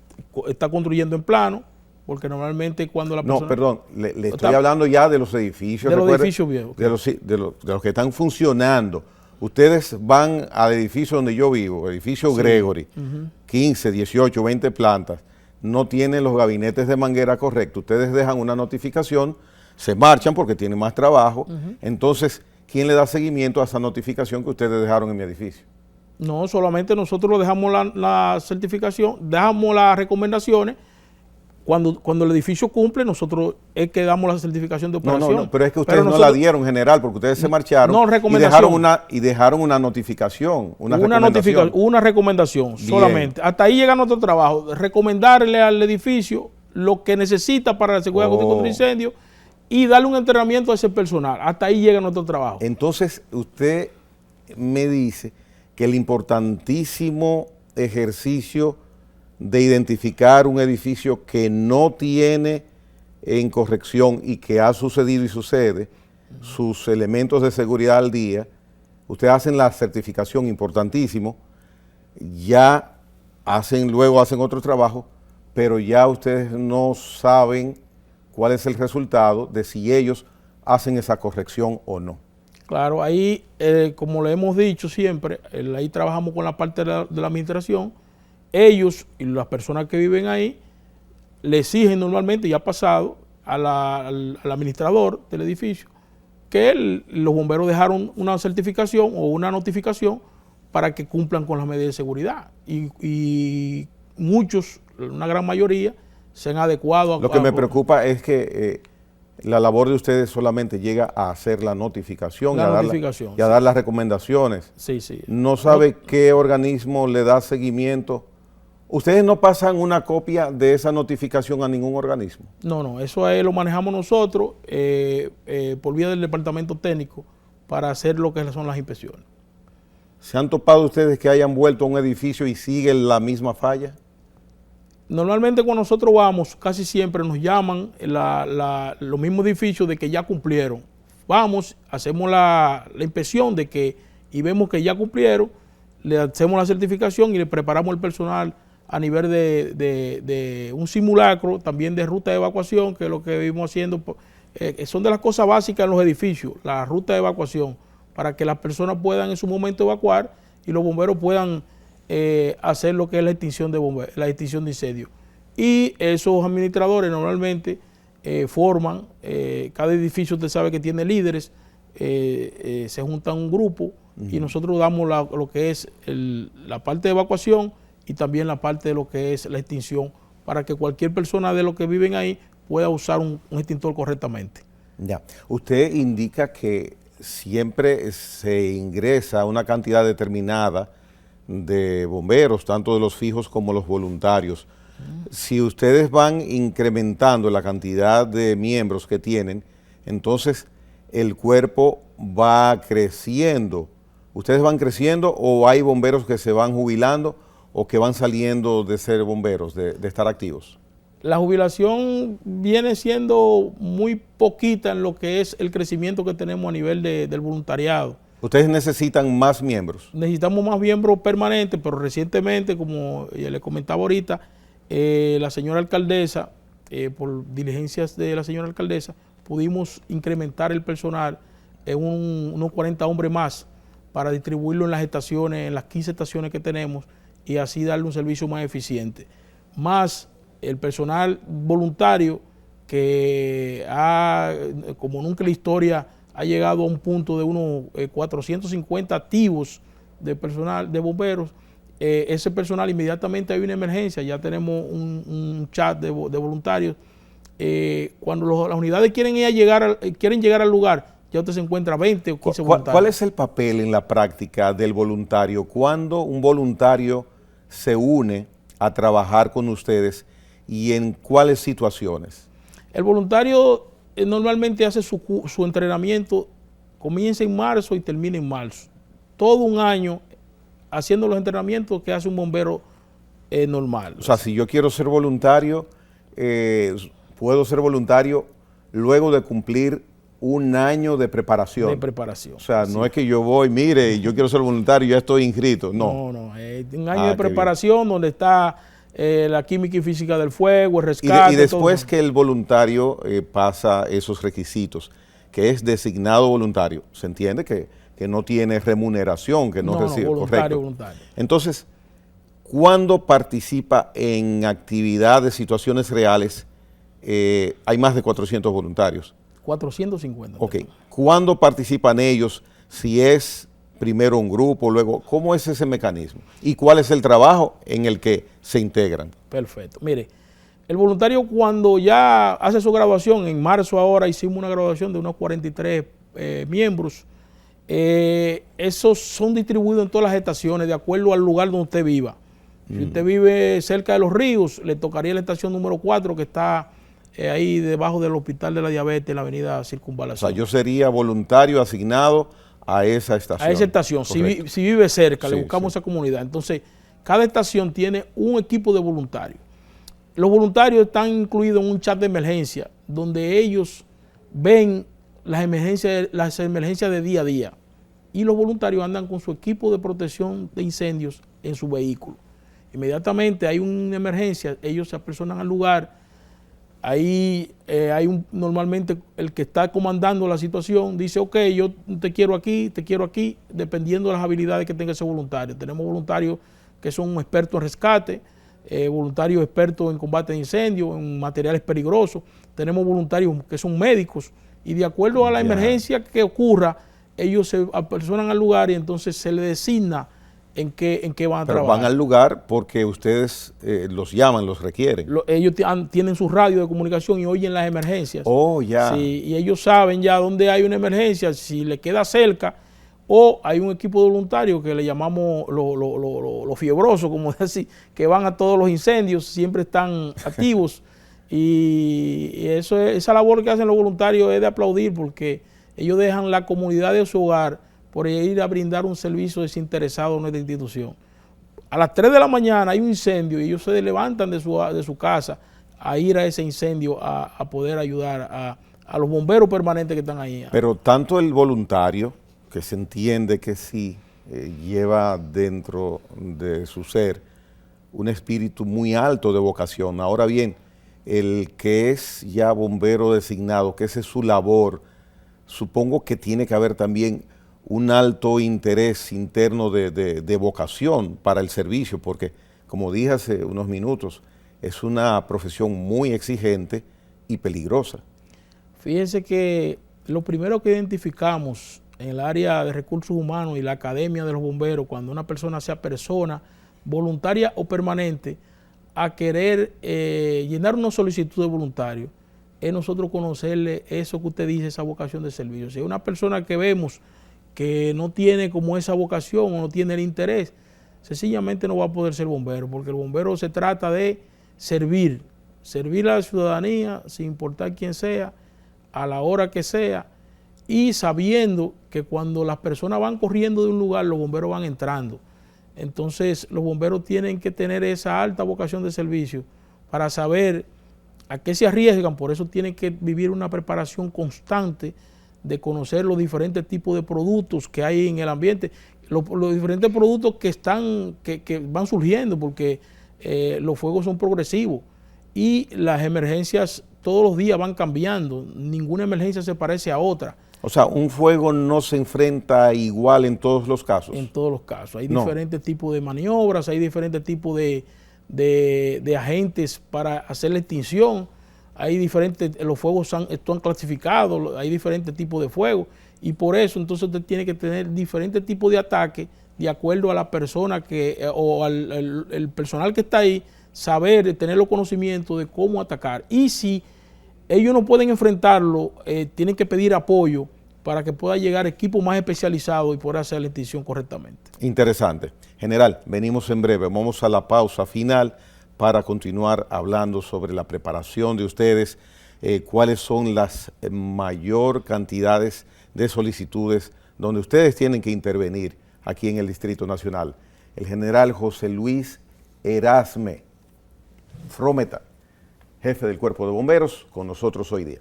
está construyendo en plano, porque normalmente cuando la persona... No, perdón, le estoy hablando ya de los edificios. De los edificios viejos. De los que están funcionando. Ustedes van al edificio donde yo vivo, edificio Gregory, 15, 18, 20 plantas, no tienen los gabinetes de manguera correctos. Ustedes dejan una notificación, se marchan porque tienen más trabajo, entonces... ¿Quién le da seguimiento a esa notificación que ustedes dejaron en mi edificio? No, solamente nosotros dejamos la certificación, dejamos las recomendaciones. Cuando el edificio cumple, nosotros es que damos la certificación de operación. No, pero es que ustedes no la dieron, general, porque ustedes se marcharon y dejaron una notificación, una recomendación solamente. Hasta ahí llega nuestro trabajo, recomendarle al edificio lo que necesita para la seguridad contra el incendio y darle un entrenamiento a ese personal. Hasta ahí llega nuestro trabajo. Entonces, usted me dice que el importantísimo ejercicio de identificar un edificio que no tiene en corrección y que ha sucedido y sucede, sus elementos de seguridad al día, ustedes hacen la certificación, importantísimo, luego hacen otro trabajo, pero ya ustedes no saben cuál es el resultado de si ellos hacen esa corrección o no. Claro, ahí, como le hemos dicho siempre, ahí trabajamos con la parte de la administración. Ellos y las personas que viven ahí le exigen normalmente, ya ha pasado, al administrador del edificio, que los bomberos dejaron una certificación o una notificación para que cumplan con las medidas de seguridad. Y muchos, una gran mayoría, se han adecuado. Lo que me preocupa es que la labor de ustedes solamente llega a hacer la notificación, y a dar las recomendaciones. Sí, sí. ¿No sabe qué organismo le da seguimiento? ¿Ustedes no pasan una copia de esa notificación a ningún organismo? No, eso lo manejamos nosotros por vía del departamento técnico para hacer lo que son las inspecciones. ¿Se han topado ustedes que hayan vuelto a un edificio y siguen la misma falla? Normalmente cuando nosotros vamos, casi siempre nos llaman los mismos edificios de que ya cumplieron. Vamos, hacemos la inspección y vemos que ya cumplieron, le hacemos la certificación y le preparamos el personal a nivel de un simulacro, también de ruta de evacuación, que es lo que vivimos haciendo. Son de las cosas básicas en los edificios, la ruta de evacuación, para que las personas puedan en su momento evacuar y los bomberos puedan hacer lo que es la extinción de incendio. Y esos administradores normalmente forman, cada edificio usted sabe que tiene líderes, se juntan un grupo y nosotros damos lo que es la parte de evacuación y también la parte de lo que es la extinción, para que cualquier persona de los que viven ahí pueda usar un extintor correctamente. Ya. Usted indica que siempre se ingresa una cantidad determinada de bomberos, tanto de los fijos como los voluntarios. Si ustedes van incrementando la cantidad de miembros que tienen, entonces el cuerpo va creciendo. ¿Ustedes van creciendo o hay bomberos que se van jubilando o que van saliendo de ser bomberos, de estar activos? La jubilación viene siendo muy poquita en lo que es el crecimiento que tenemos a nivel del voluntariado. ¿Ustedes necesitan más miembros? Necesitamos más miembros permanentes, pero recientemente, como ya le comentaba ahorita, la señora alcaldesa, por diligencias de la señora alcaldesa, pudimos incrementar el personal en unos 40 hombres más para distribuirlo en las estaciones, en las 15 estaciones que tenemos y así darle un servicio más eficiente. Más el personal voluntario que como nunca en la historia ha llegado a un punto de unos 450 activos de personal de bomberos. Ese personal inmediatamente hay una emergencia, ya tenemos un chat de voluntarios. Cuando las unidades quieren llegar al lugar, ya usted se encuentra 20 o 15 voluntarios. ¿Cuál es el papel en la práctica del voluntario? ¿Cuándo un voluntario se une a trabajar con ustedes y en cuáles situaciones? El voluntario normalmente hace su entrenamiento, comienza en marzo y termina en marzo. Todo un año haciendo los entrenamientos que hace un bombero normal. O sea, si yo quiero ser voluntario, puedo ser voluntario luego de cumplir un año de preparación. De preparación. O sea, no es que yo voy, mire, yo quiero ser voluntario y ya estoy inscrito. No, un año de preparación donde está la química y física del fuego, el rescate. Y después que el voluntario pasa esos requisitos, que es designado voluntario, se entiende que no tiene remuneración, que no recibe, voluntario, correcto. Voluntario. Entonces, ¿cuándo participa en actividades, situaciones reales? Hay más de 400 voluntarios. 450. Ok. ¿Cuándo participan ellos? Si es primero un grupo, luego, ¿cómo es ese mecanismo? ¿Y cuál es el trabajo en el que se integran? Perfecto. Mire, el voluntario cuando ya hace su graduación, en marzo ahora hicimos una graduación de unos 43 miembros, esos son distribuidos en todas las estaciones de acuerdo al lugar donde usted viva. Si usted vive cerca de los ríos, le tocaría la estación número 4 que está ahí debajo del Hospital de la Diabetes, en la avenida Circunvalación. O sea, yo sería voluntario asignado a esa estación. A esa estación, si vive cerca, le buscamos esa comunidad. Entonces, cada estación tiene un equipo de voluntarios. Los voluntarios están incluidos en un chat de emergencia, donde ellos ven las emergencias de día a día. Y los voluntarios andan con su equipo de protección de incendios en su vehículo. Inmediatamente hay una emergencia, ellos se apersonan al lugar. Ahí normalmente el que está comandando la situación dice, ok, yo te quiero aquí, dependiendo de las habilidades que tenga ese voluntario. Tenemos voluntarios que son expertos en rescate, voluntarios expertos en combate de incendios, en materiales peligrosos. Tenemos voluntarios que son médicos y de acuerdo a la emergencia que ocurra, ellos se apersonan al lugar y entonces se les designa en qué van a trabajar. Pero van al lugar porque ustedes los llaman, los requieren. Ellos tienen su radio de comunicación y oyen las emergencias. Oh, ya. Sí, y ellos saben ya dónde hay una emergencia, si le queda cerca, o hay un equipo de voluntarios que le llamamos los fiebrosos, como decir, que van a todos los incendios, siempre están activos. Y esa labor que hacen los voluntarios es de aplaudir porque ellos dejan la comunidad de su hogar por ir a brindar un servicio desinteresado a nuestra institución. A las 3 de la mañana hay un incendio y ellos se levantan de su casa a ir a ese incendio a poder ayudar a los bomberos permanentes que están ahí. Pero tanto el voluntario, que se entiende que sí, lleva dentro de su ser un espíritu muy alto de vocación. Ahora bien, el que es ya bombero designado, que esa es su labor, supongo que tiene que haber también un alto interés interno de vocación para el servicio, porque como dije hace unos minutos, es una profesión muy exigente y peligrosa. Fíjense que lo primero que identificamos en el área de recursos humanos y la academia de los bomberos, cuando una persona sea persona voluntaria o permanente a querer llenar una solicitud de voluntario, es nosotros conocerle eso que usted dice, esa vocación de servicio. Si es una persona que vemos que no tiene como esa vocación o no tiene el interés, sencillamente no va a poder ser bombero, porque el bombero se trata de servir a la ciudadanía sin importar quién sea, a la hora que sea, y sabiendo que cuando las personas van corriendo de un lugar, los bomberos van entrando. Entonces los bomberos tienen que tener esa alta vocación de servicio para saber a qué se arriesgan. Por eso tienen que vivir una preparación constante de conocer los diferentes tipos de productos que hay en el ambiente, los diferentes productos que van surgiendo, porque los fuegos son progresivos y las emergencias todos los días van cambiando, ninguna emergencia se parece a otra. O sea, un fuego no se enfrenta igual en todos los casos. En todos los casos. Hay diferentes tipos de maniobras, hay diferentes tipos de agentes para hacer la extinción, hay diferentes, los fuegos están clasificados, hay diferentes tipos de fuego, y por eso entonces usted tiene que tener diferentes tipos de ataque de acuerdo a la persona o al el personal que está ahí, saber, tener los conocimientos de cómo atacar. Y si ellos no pueden enfrentarlo, tienen que pedir apoyo para que pueda llegar equipos más especializados y poder hacer la extinción correctamente. Interesante. General, venimos en breve, vamos a la pausa final para continuar hablando sobre la preparación de ustedes, cuáles son las mayor cantidades de solicitudes donde ustedes tienen que intervenir aquí en el Distrito Nacional. El general José Luis Erasme Frometa, jefe del Cuerpo de Bomberos, con nosotros hoy día.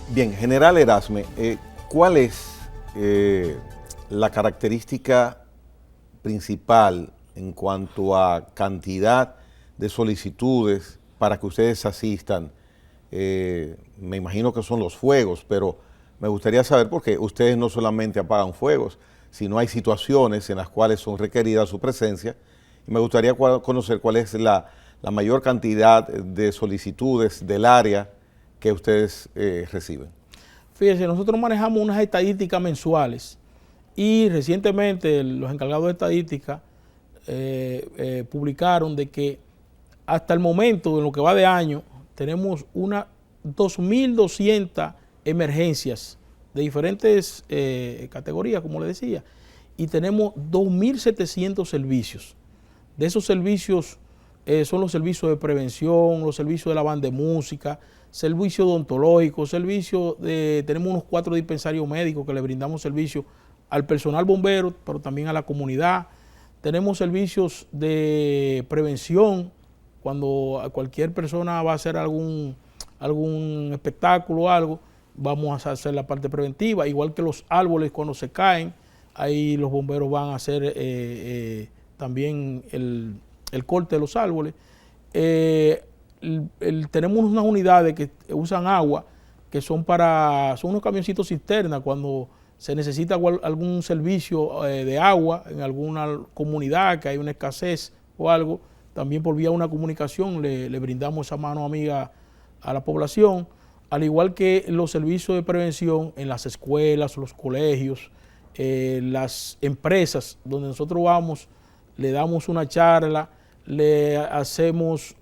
Bien, general Erasme, ¿cuál es la característica principal en cuanto a cantidad de solicitudes para que ustedes asistan? Me imagino que son los fuegos, pero me gustaría saber porque ustedes no solamente apagan fuegos, sino hay situaciones en las cuales son requeridas su presencia, y me gustaría conocer cuál es la mayor cantidad de solicitudes del área que ustedes reciben. Fíjense, nosotros manejamos unas estadísticas mensuales y recientemente los encargados de estadística publicaron de que hasta el momento, en lo que va de año, tenemos unas 2.200 emergencias de diferentes categorías, como les decía, y tenemos 2.700 servicios. De esos servicios son los servicios de prevención, los servicios de la banda de música, servicio odontológico, tenemos unos 4 dispensarios médicos que le brindamos servicio al personal bombero, pero también a la comunidad. Tenemos servicios de prevención, cuando cualquier persona va a hacer algún espectáculo o algo, vamos a hacer la parte preventiva, igual que los árboles cuando se caen, ahí los bomberos van a hacer también el corte de los árboles. Tenemos unas unidades que usan agua, que son unos camioncitos cisterna cuando se necesita algún servicio de agua en alguna comunidad que hay una escasez o algo, también por vía de una comunicación le brindamos esa mano amiga a la población, al igual que los servicios de prevención en las escuelas, los colegios, las empresas donde nosotros vamos, le damos una charla, le hacemos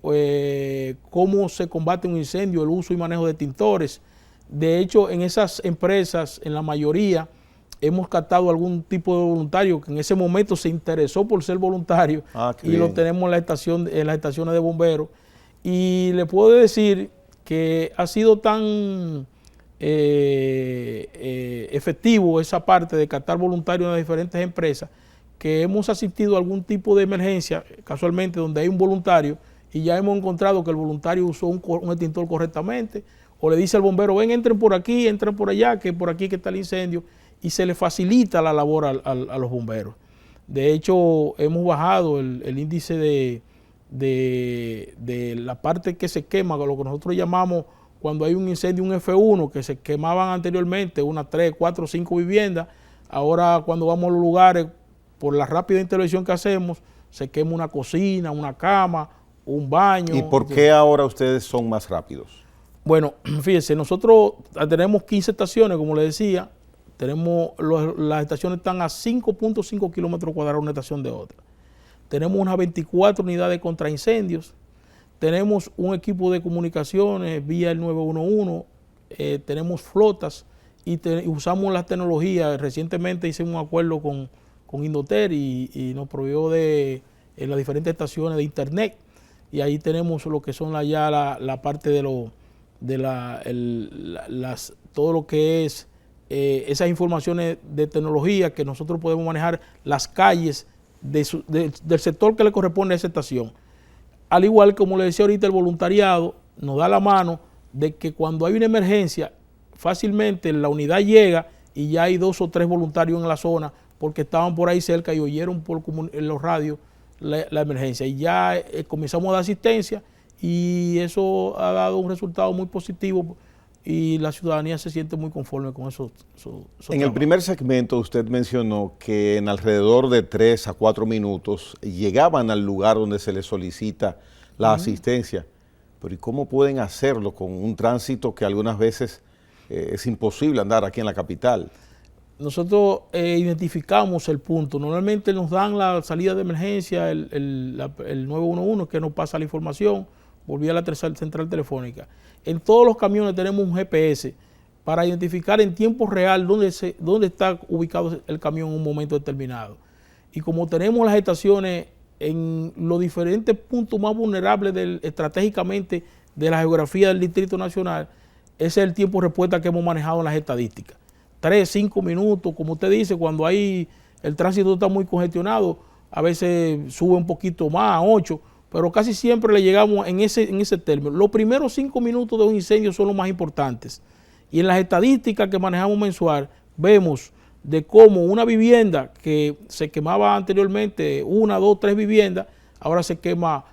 cómo se combate un incendio, el uso y manejo de extintores. De hecho, en esas empresas, en la mayoría, hemos captado algún tipo de voluntario que en ese momento se interesó por ser voluntario y bien. Lo tenemos en las estaciones de bomberos. Y le puedo decir que ha sido tan efectivo esa parte de captar voluntarios en las diferentes empresas que hemos asistido a algún tipo de emergencia, casualmente donde hay un voluntario, y ya hemos encontrado que el voluntario usó un extintor correctamente, o le dice al bombero, ven, entren por aquí, entren por allá, que por aquí que está el incendio, y se le facilita la labor a los bomberos. De hecho, hemos bajado el índice de la parte que se quema, lo que nosotros llamamos cuando hay un incendio, un F1, que se quemaban anteriormente unas 3, 4, 5 viviendas. Ahora cuando vamos a los lugares, por la rápida intervención que hacemos, se quema una cocina, una cama, un baño. ¿Y por qué ahora ustedes son más rápidos? Bueno, fíjense, nosotros tenemos 15 estaciones, como le decía. Las estaciones están a 5.5 kilómetros cuadrados una estación de otra. Tenemos unas 24 unidades contra incendios. Tenemos un equipo de comunicaciones vía el 911. Tenemos flotas y usamos las tecnologías. Recientemente hicimos un acuerdo con Indotel y nos proveyó de las diferentes estaciones de internet. Y ahí tenemos lo que son la parte de todo lo que es esas informaciones de tecnología que nosotros podemos manejar las calles del sector que le corresponde a esa estación. Al igual como le decía ahorita, el voluntariado nos da la mano de que cuando hay una emergencia, fácilmente la unidad llega y ya hay 2 o 3 voluntarios en la zona porque estaban por ahí cerca y oyeron en los radios la emergencia. Y ya comenzamos a dar asistencia y eso ha dado un resultado muy positivo y la ciudadanía se siente muy conforme con eso. En el primer segmento usted mencionó que en alrededor de 3 a 4 minutos llegaban al lugar donde se les solicita la asistencia. Pero ¿y cómo pueden hacerlo con un tránsito que algunas veces es imposible andar aquí en la capital? Nosotros identificamos el punto. Normalmente nos dan la salida de emergencia, el 911, que nos pasa la información, volví a la central telefónica. En todos los camiones tenemos un GPS para identificar en tiempo real dónde está ubicado el camión en un momento determinado. Y como tenemos las estaciones en los diferentes puntos más vulnerables estratégicamente de la geografía del Distrito Nacional, ese es el tiempo de respuesta que hemos manejado en las estadísticas. 3, 5 minutos, como usted dice, cuando el tránsito está muy congestionado, a veces sube un poquito más, 8, pero casi siempre le llegamos en ese término. Los primeros 5 minutos de un incendio son los más importantes. Y en las estadísticas que manejamos mensual, vemos de cómo una vivienda que se quemaba anteriormente, 1, 2, 3 viviendas, ahora se quema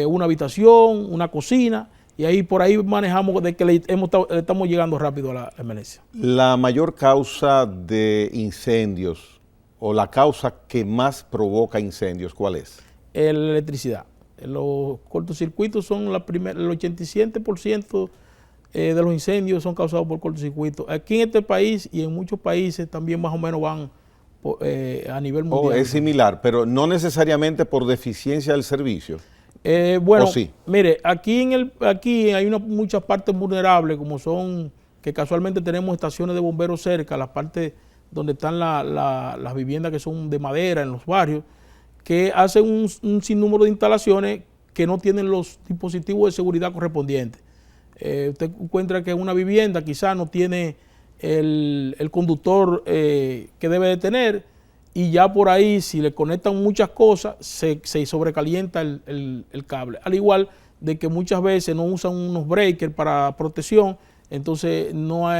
una habitación, una cocina, y ahí por ahí manejamos de que le estamos llegando rápido a la emergencia. La mayor causa de incendios o la causa que más provoca incendios, ¿cuál es? La electricidad. Los cortocircuitos son el 87% de los incendios son causados por cortocircuitos. Aquí en este país y en muchos países también más o menos van a nivel mundial. Es similar, pero no necesariamente por deficiencia del servicio. Bueno, sí. Mire, aquí hay muchas partes vulnerables, como son que casualmente tenemos estaciones de bomberos cerca, las partes donde están las viviendas que son de madera en los barrios, que hacen un sinnúmero de instalaciones que no tienen los dispositivos de seguridad correspondientes. Usted encuentra que una vivienda quizás no tiene el conductor que debe de tener, y ya por ahí, si le conectan muchas cosas, se sobrecalienta el cable. Al igual de que muchas veces no usan unos breakers para protección, entonces no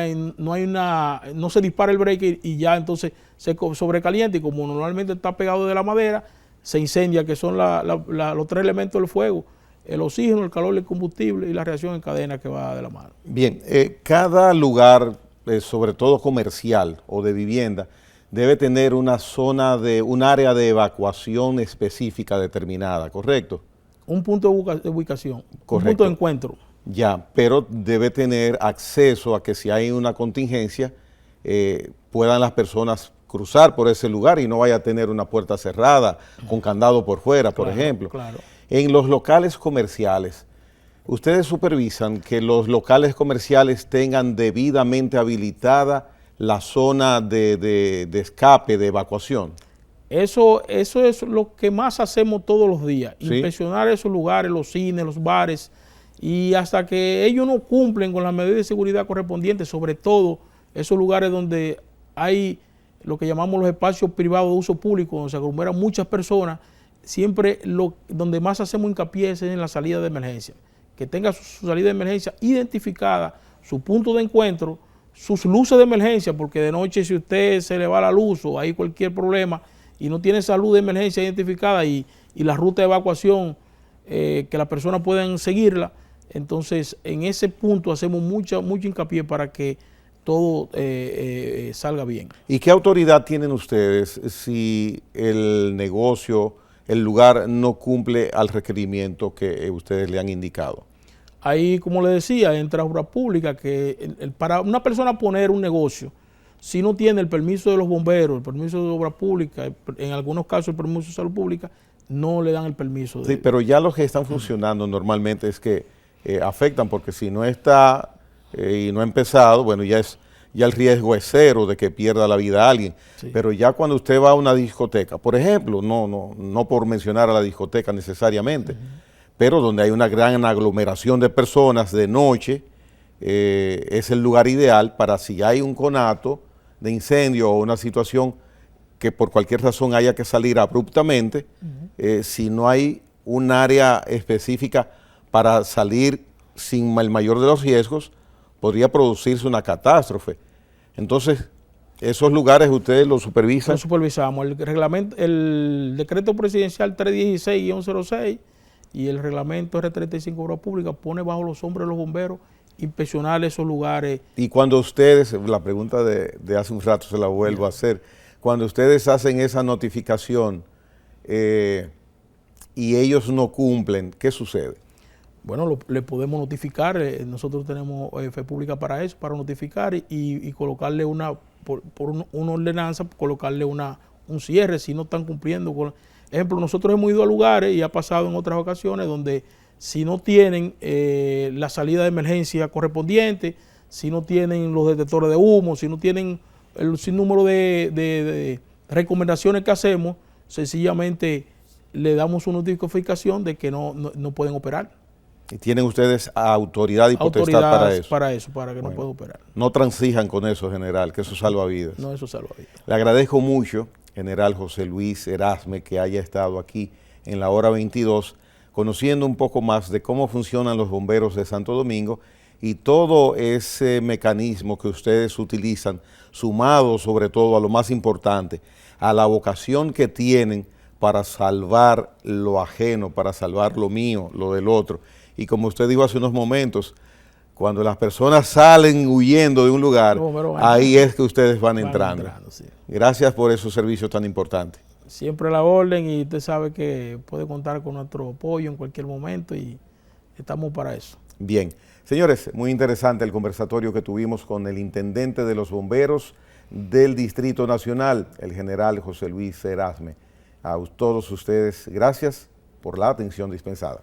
se dispara el breaker y ya entonces se sobrecalienta, y como normalmente está pegado de la madera, se incendia, que son los 3 elementos del fuego: el oxígeno, el calor, el combustible y la reacción en cadena que va de la mano. Bien, cada lugar, sobre todo comercial o de vivienda, debe tener un área de evacuación específica determinada, ¿correcto? Un punto de ubicación, correcto. Un punto de encuentro. Ya, pero debe tener acceso a que si hay una contingencia, puedan las personas cruzar por ese lugar y no vaya a tener una puerta cerrada con candado por fuera, por ejemplo. Claro. En los locales comerciales, ¿ustedes supervisan que los locales comerciales tengan debidamente habilitada la zona de escape, de evacuación? Eso es lo que más hacemos todos los días, ¿Sí? Inspeccionar esos lugares, los cines, los bares, y hasta que ellos no cumplen con las medidas de seguridad correspondientes, sobre todo esos lugares donde hay lo que llamamos los espacios privados de uso público, donde se aglomeran muchas personas, siempre donde más hacemos hincapié es en la salida de emergencia, que tenga su salida de emergencia identificada, su punto de encuentro, sus luces de emergencia, porque de noche si usted se le va la luz o hay cualquier problema y no tiene esa luz de emergencia identificada y la ruta de evacuación que las personas puedan seguirla, entonces en ese punto hacemos mucho hincapié para que todo salga bien. ¿Y qué autoridad tienen ustedes si el negocio, el lugar no cumple al requerimiento que ustedes le han indicado? Ahí, como le decía, entra obra pública, que para una persona poner un negocio, si no tiene el permiso de los bomberos, el permiso de obra pública, en algunos casos el permiso de salud pública, no le dan el permiso. Sí, pero ya los que están funcionando normalmente es que afectan, porque si no está y no ha empezado, bueno, ya el riesgo es cero de que pierda la vida alguien. Sí. Pero ya cuando usted va a una discoteca, por ejemplo, no por mencionar a la discoteca necesariamente, pero donde hay una gran aglomeración de personas de noche, es el lugar ideal para si hay un conato de incendio o una situación que por cualquier razón haya que salir abruptamente, si no hay un área específica para salir sin el mayor de los riesgos, podría producirse una catástrofe. Entonces, esos lugares ustedes los supervisan. Los supervisamos. El decreto presidencial 316-06 y el reglamento R35 Obra Pública pone bajo los hombros de los bomberos inspeccionar esos lugares. Y cuando ustedes, la pregunta de hace un rato se la vuelvo a hacer, cuando ustedes hacen esa notificación y ellos no cumplen, ¿qué sucede? Bueno, le podemos notificar, nosotros tenemos fe pública para eso, para notificar y colocarle una ordenanza, colocarle un cierre si no están cumpliendo con... Ejemplo, nosotros hemos ido a lugares y ha pasado en otras ocasiones donde si no tienen la salida de emergencia correspondiente, si no tienen los detectores de humo, si no tienen el sinnúmero de recomendaciones que hacemos, sencillamente le damos una notificación de que no pueden operar. ¿Y tienen ustedes autoridad y potestad para eso? Para que no pueda operar. No transijan con eso, general, que eso salva vidas. No, eso salva vidas. Le agradezco mucho, general José Luis Erasme, que haya estado aquí en la hora 22, conociendo un poco más de cómo funcionan los bomberos de Santo Domingo y todo ese mecanismo que ustedes utilizan, sumado sobre todo a lo más importante, a la vocación que tienen para salvar lo ajeno, para salvar lo mío, lo del otro. Y como usted dijo hace unos momentos, cuando las personas salen huyendo de un lugar, ahí es que ustedes van entrando. Sí. Gracias por esos servicios tan importantes. Siempre a la orden y usted sabe que puede contar con nuestro apoyo en cualquier momento y estamos para eso. Bien. Señores, muy interesante el conversatorio que tuvimos con el intendente de los bomberos del Distrito Nacional, el general José Luis Erasme. A todos ustedes, gracias por la atención dispensada.